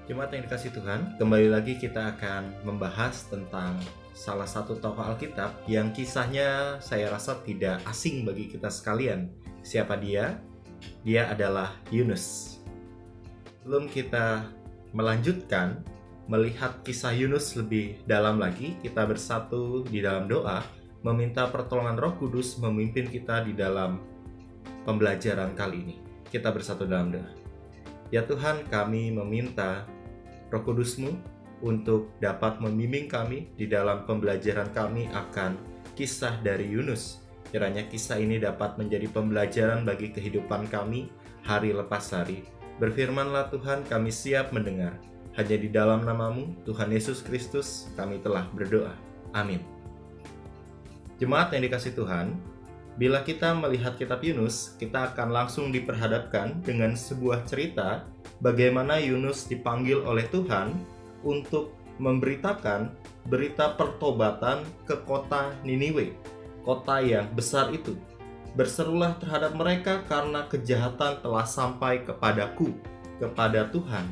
Jemaat yang dikasih Tuhan, kembali lagi kita akan membahas tentang salah satu tokoh Alkitab yang kisahnya saya rasa tidak asing bagi kita sekalian. Siapa dia? Dia adalah Yunus. Sebelum kita melanjutkan melihat kisah Yunus lebih dalam lagi, kita bersatu di dalam doa, meminta pertolongan Roh Kudus memimpin kita di dalam pembelajaran kali ini. Kita bersatu dalam doa. Ya Tuhan, kami meminta Roh Kudus-Mu untuk dapat membimbing kami di dalam pembelajaran kami akan kisah dari Yunus. Kiranya kisah ini dapat menjadi pembelajaran bagi kehidupan kami hari lepas hari. Berfirmanlah Tuhan, kami siap mendengar. Hanya di dalam nama-Mu, Tuhan Yesus Kristus, kami telah berdoa. Amin. Jemaat yang dikasih Tuhan, bila kita melihat kitab Yunus, kita akan langsung diperhadapkan dengan sebuah cerita bagaimana Yunus dipanggil oleh Tuhan untuk memberitakan berita pertobatan ke kota Niniwe, kota yang besar itu. Berserulah terhadap mereka karena kejahatan telah sampai kepadaku, kepada Tuhan.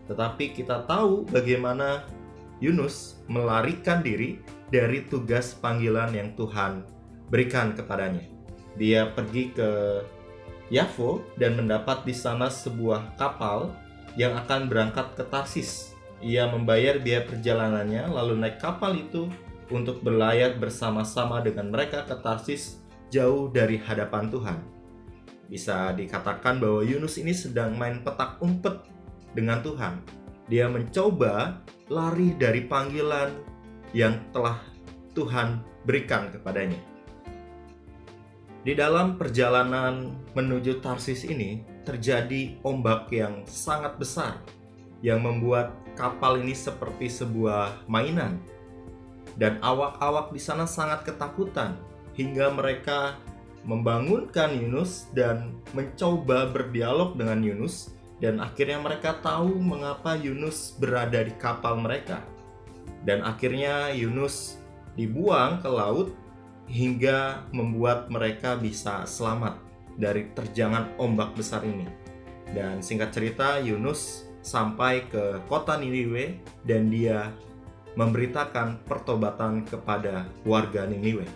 Tetapi kita tahu bagaimana Yunus melarikan diri dari tugas panggilan yang Tuhan berikan kepadanya. Dia pergi ke Yafo dan mendapat di sana sebuah kapal yang akan berangkat ke Tarsis. Ia membayar biaya perjalanannya lalu naik kapal itu untuk berlayar bersama-sama dengan mereka ke Tarsis jauh dari hadapan Tuhan. Bisa dikatakan bahwa Yunus ini sedang main petak umpet dengan Tuhan. Dia mencoba lari dari panggilan yang telah Tuhan berikan kepadanya. Di dalam perjalanan menuju Tarsis ini terjadi ombak yang sangat besar yang membuat kapal ini seperti sebuah mainan. Dan awak-awak di sana sangat ketakutan hingga mereka membangunkan Yunus dan mencoba berdialog dengan Yunus, dan akhirnya mereka tahu mengapa Yunus berada di kapal mereka. Dan akhirnya Yunus dibuang ke laut hingga membuat mereka bisa selamat dari terjangan ombak besar ini. Dan singkat cerita, Yunus sampai ke kota Niniwe dan dia memberitakan pertobatan kepada warga Niniwe.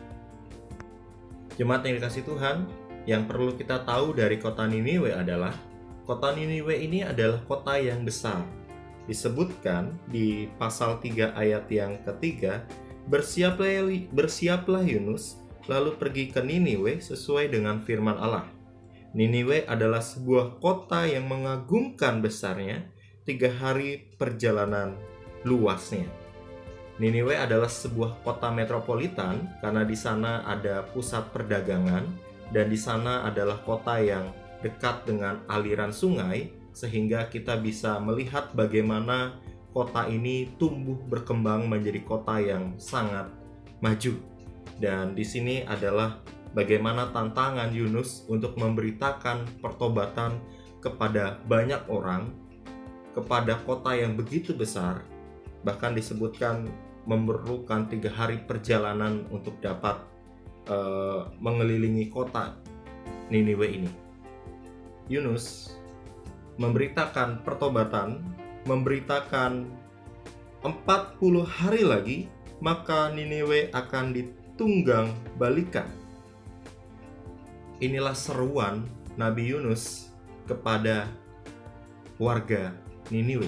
Jemaat yang dikasih Tuhan, yang perlu kita tahu dari kota Niniwe adalah kota Niniwe ini adalah kota yang besar. Disebutkan di pasal 3 ayat yang ketiga, Bersiaplah Yunus, lalu pergi ke Niniwe sesuai dengan firman Allah. Niniwe adalah sebuah kota yang mengagumkan besarnya, 3 hari perjalanan luasnya. Niniwe adalah sebuah kota metropolitan karena di sana ada pusat perdagangan dan di sana adalah kota yang dekat dengan aliran sungai sehingga kita bisa melihat bagaimana kota ini tumbuh berkembang menjadi kota yang sangat maju. Dan di sini adalah bagaimana tantangan Yunus untuk memberitakan pertobatan kepada banyak orang, kepada kota yang begitu besar, bahkan disebutkan memerlukan 3 hari perjalanan untuk dapat mengelilingi kota Niniwe ini. Yunus memberitakan pertobatan, memberitakan 40 hari lagi maka Niniwe akan ditunggang balikan. Inilah seruan Nabi Yunus kepada warga Niniwe.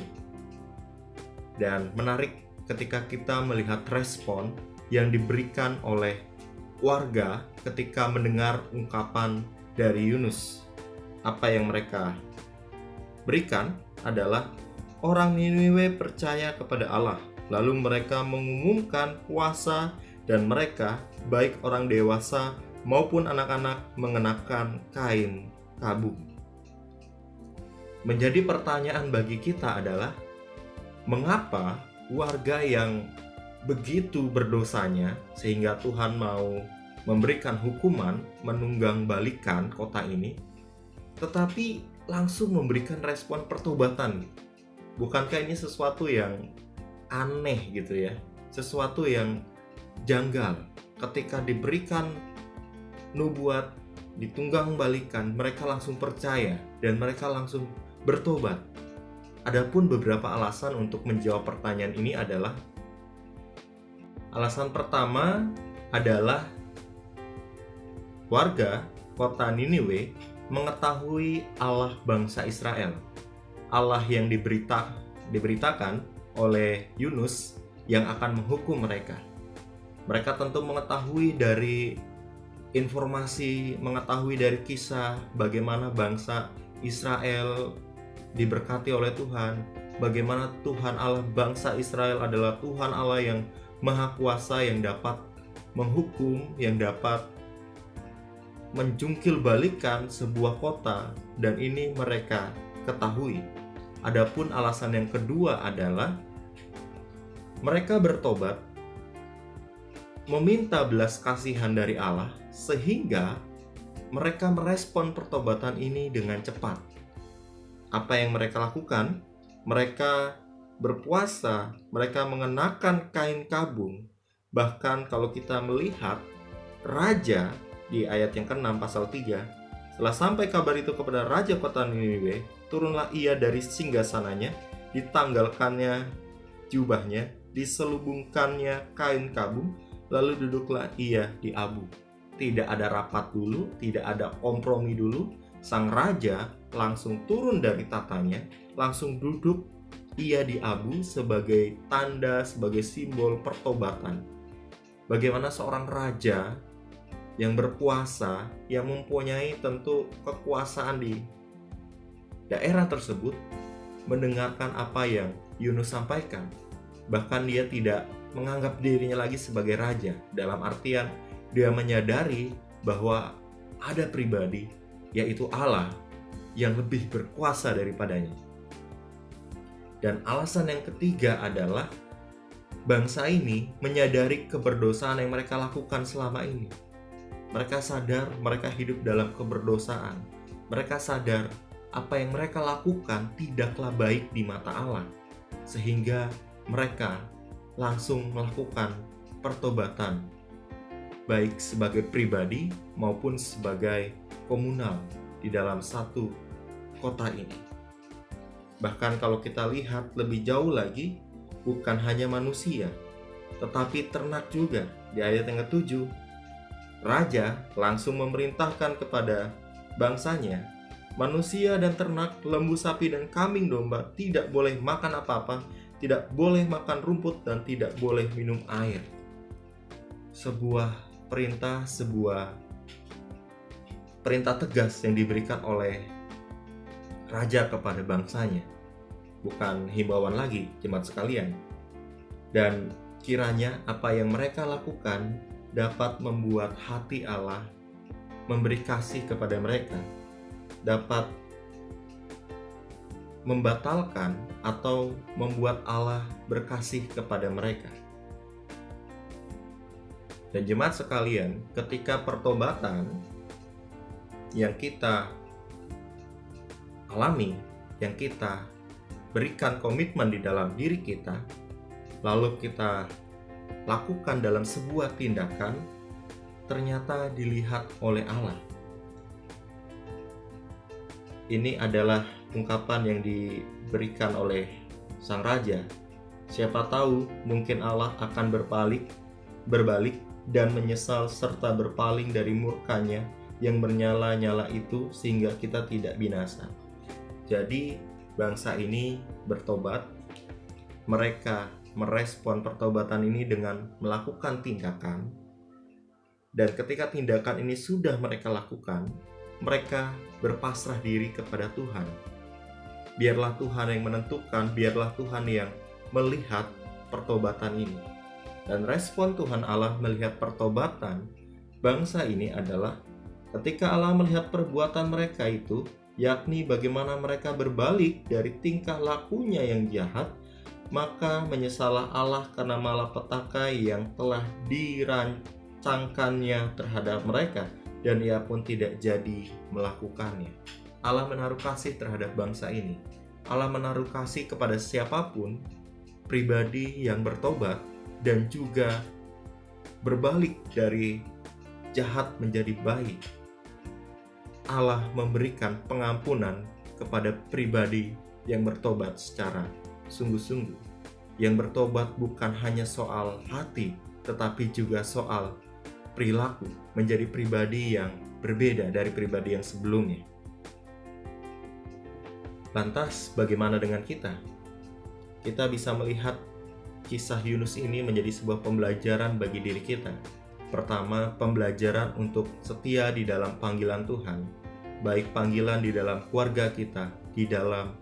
Dan menarik ketika kita melihat respon yang diberikan oleh warga ketika mendengar ungkapan dari Yunus. Apa yang mereka berikan adalah orang Niniwe percaya kepada Allah, lalu mereka mengumumkan puasa dan mereka, baik orang dewasa maupun anak-anak, mengenakan kain kabung. Menjadi pertanyaan bagi kita adalah, mengapa warga yang begitu berdosanya sehingga Tuhan mau memberikan hukuman menunggang balikan kota ini, tetapi langsung memberikan respon pertobatan? Bukankah ini sesuatu yang aneh gitu ya? Sesuatu yang janggal. Ketika diberikan nubuat, ditunggang balikan, mereka langsung percaya dan mereka langsung bertobat. Adapun beberapa alasan untuk menjawab pertanyaan ini adalah, alasan pertama adalah warga kota Niniwe mengetahui Allah bangsa Israel, Allah yang diberitakan oleh Yunus yang akan menghukum mereka. Mereka tentu mengetahui dari informasi, mengetahui dari kisah bagaimana bangsa Israel diberkati oleh Tuhan, bagaimana Tuhan Allah bangsa Israel adalah Tuhan Allah yang maha kuasa, yang dapat menghukum, yang dapat menjungkil balikan sebuah kota, dan ini mereka ketahui. Adapun alasan yang kedua adalah mereka bertobat, meminta belas kasihan dari Allah, sehingga mereka merespon pertobatan ini dengan cepat. Apa yang mereka lakukan? Mereka berpuasa, mereka mengenakan kain kabung. Bahkan kalau kita melihat raja di ayat yang ke-6 pasal 3, setelah sampai kabar itu kepada raja kota Niniwe, turunlah ia dari singgasananya, ditanggalkannya jubahnya, diselubungkannya kain kabung, lalu duduklah ia di abu. Tidak ada rapat dulu, tidak ada kompromi dulu. Sang raja langsung turun dari tatanya, langsung duduk ia di abu sebagai tanda, sebagai simbol pertobatan. Bagaimana seorang raja yang berkuasa, yang mempunyai tentu kekuasaan di daerah tersebut, mendengarkan apa yang Yunus sampaikan. Bahkan dia tidak menganggap dirinya lagi sebagai raja, dalam artian dia menyadari bahwa ada pribadi, yaitu Allah, yang lebih berkuasa daripadanya. Dan alasan yang ketiga adalah bangsa ini menyadari keberdosaan yang mereka lakukan selama ini. Mereka sadar mereka hidup dalam keberdosaan. Mereka sadar apa yang mereka lakukan tidaklah baik di mata Allah, sehingga mereka langsung melakukan pertobatan, baik sebagai pribadi maupun sebagai komunal di dalam satu kota ini. Bahkan kalau kita lihat lebih jauh lagi, bukan hanya manusia, tetapi ternak juga. Di ayat yang ke-7, raja langsung memerintahkan kepada bangsanya, manusia dan ternak, lembu, sapi, dan kambing domba tidak boleh makan apa-apa, tidak boleh makan rumput, dan tidak boleh minum air. Sebuah perintah tegas yang diberikan oleh raja kepada bangsanya. Bukan himbauan lagi, jemaat sekalian. Dan kiranya apa yang mereka lakukan dapat membuat hati Allah memberi kasih kepada mereka, dapat membatalkan atau membuat Allah berkasih kepada mereka. Dan jemaat sekalian, ketika pertobatan yang kita alami, yang kita berikan komitmen di dalam diri kita, lalu kita lakukan dalam sebuah tindakan, ternyata dilihat oleh Allah. Ini adalah ungkapan yang diberikan oleh sang raja. Siapa tahu mungkin Allah akan berbalik dan menyesal serta berpaling dari murkanya yang bernyala-nyala itu sehingga kita tidak binasa. Jadi bangsa ini bertobat. Mereka merespon pertobatan ini dengan melakukan tindakan. Dan ketika tindakan ini sudah mereka lakukan, mereka berpasrah diri kepada Tuhan. Biarlah Tuhan yang menentukan, biarlah Tuhan yang melihat pertobatan ini. Dan respon Tuhan Allah melihat pertobatan bangsa ini adalah ketika Allah melihat perbuatan mereka itu, yakni bagaimana mereka berbalik dari tingkah lakunya yang jahat, maka menyesallah Allah karena malapetaka yang telah dirancangkannya terhadap mereka, dan ia pun tidak jadi melakukannya. Allah menaruh kasih terhadap bangsa ini. Allah menaruh kasih kepada siapapun pribadi yang bertobat dan juga berbalik dari jahat menjadi baik. Allah memberikan pengampunan kepada pribadi yang bertobat secara sungguh-sungguh, yang bertobat bukan hanya soal hati, tetapi juga soal perilaku, menjadi pribadi yang berbeda dari pribadi yang sebelumnya. Lantas, bagaimana dengan kita? Kita bisa melihat kisah Yunus ini menjadi sebuah pembelajaran bagi diri kita. Pertama, pembelajaran untuk setia di dalam panggilan Tuhan, baik panggilan di dalam keluarga kita, di dalam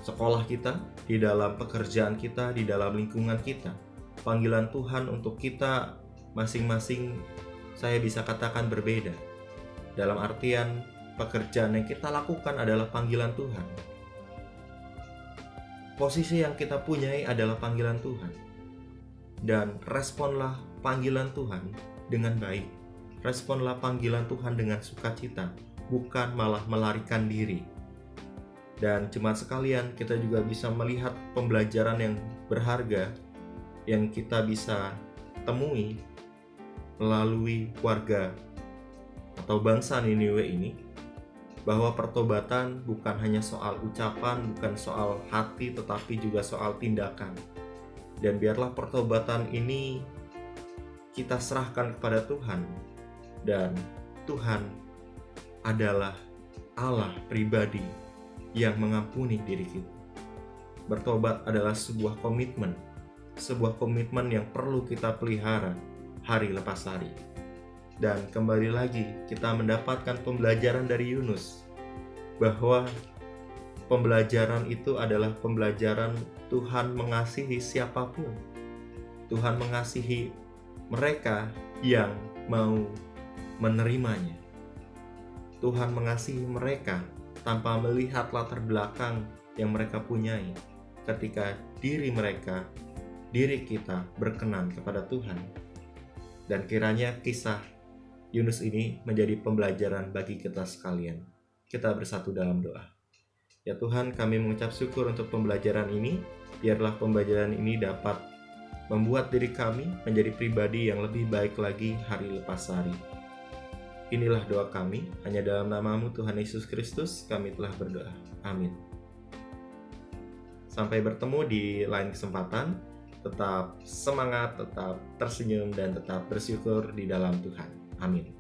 sekolah kita, di dalam pekerjaan kita, di dalam lingkungan kita. Panggilan Tuhan untuk kita masing-masing, saya bisa katakan berbeda. Dalam artian, pekerjaan yang kita lakukan adalah panggilan Tuhan. Posisi yang kita punyai adalah panggilan Tuhan. Dan responlah panggilan Tuhan dengan baik. Responlah panggilan Tuhan dengan sukacita, bukan malah melarikan diri. Dan jemaat sekalian, kita juga bisa melihat pembelajaran yang berharga yang kita bisa temui melalui warga atau bangsa Niniwe ini, bahwa pertobatan bukan hanya soal ucapan, bukan soal hati, tetapi juga soal tindakan. Dan biarlah pertobatan ini kita serahkan kepada Tuhan. Dan Tuhan adalah Allah pribadi yang mengampuni diri kita. Bertobat adalah sebuah komitmen yang perlu kita pelihara hari lepas hari. Dan kembali lagi kita mendapatkan pembelajaran dari Yunus, bahwa pembelajaran itu adalah pembelajaran Tuhan mengasihi siapapun. Tuhan mengasihi mereka yang mau menerimanya. Tuhan mengasihi mereka tanpa melihat latar belakang yang mereka punyai, ketika diri kita berkenan kepada Tuhan. Dan kiranya kisah Yunus ini menjadi pembelajaran bagi kita sekalian. Kita bersatu dalam doa. Ya Tuhan, kami mengucap syukur untuk pembelajaran ini. Biarlah pembelajaran ini dapat membuat diri kami menjadi pribadi yang lebih baik lagi hari lepas hari. Inilah doa kami, hanya dalam nama-Mu Tuhan Yesus Kristus kami telah berdoa. Amin. Sampai bertemu di lain kesempatan. Tetap semangat, tetap tersenyum, dan tetap bersyukur di dalam Tuhan. Amin.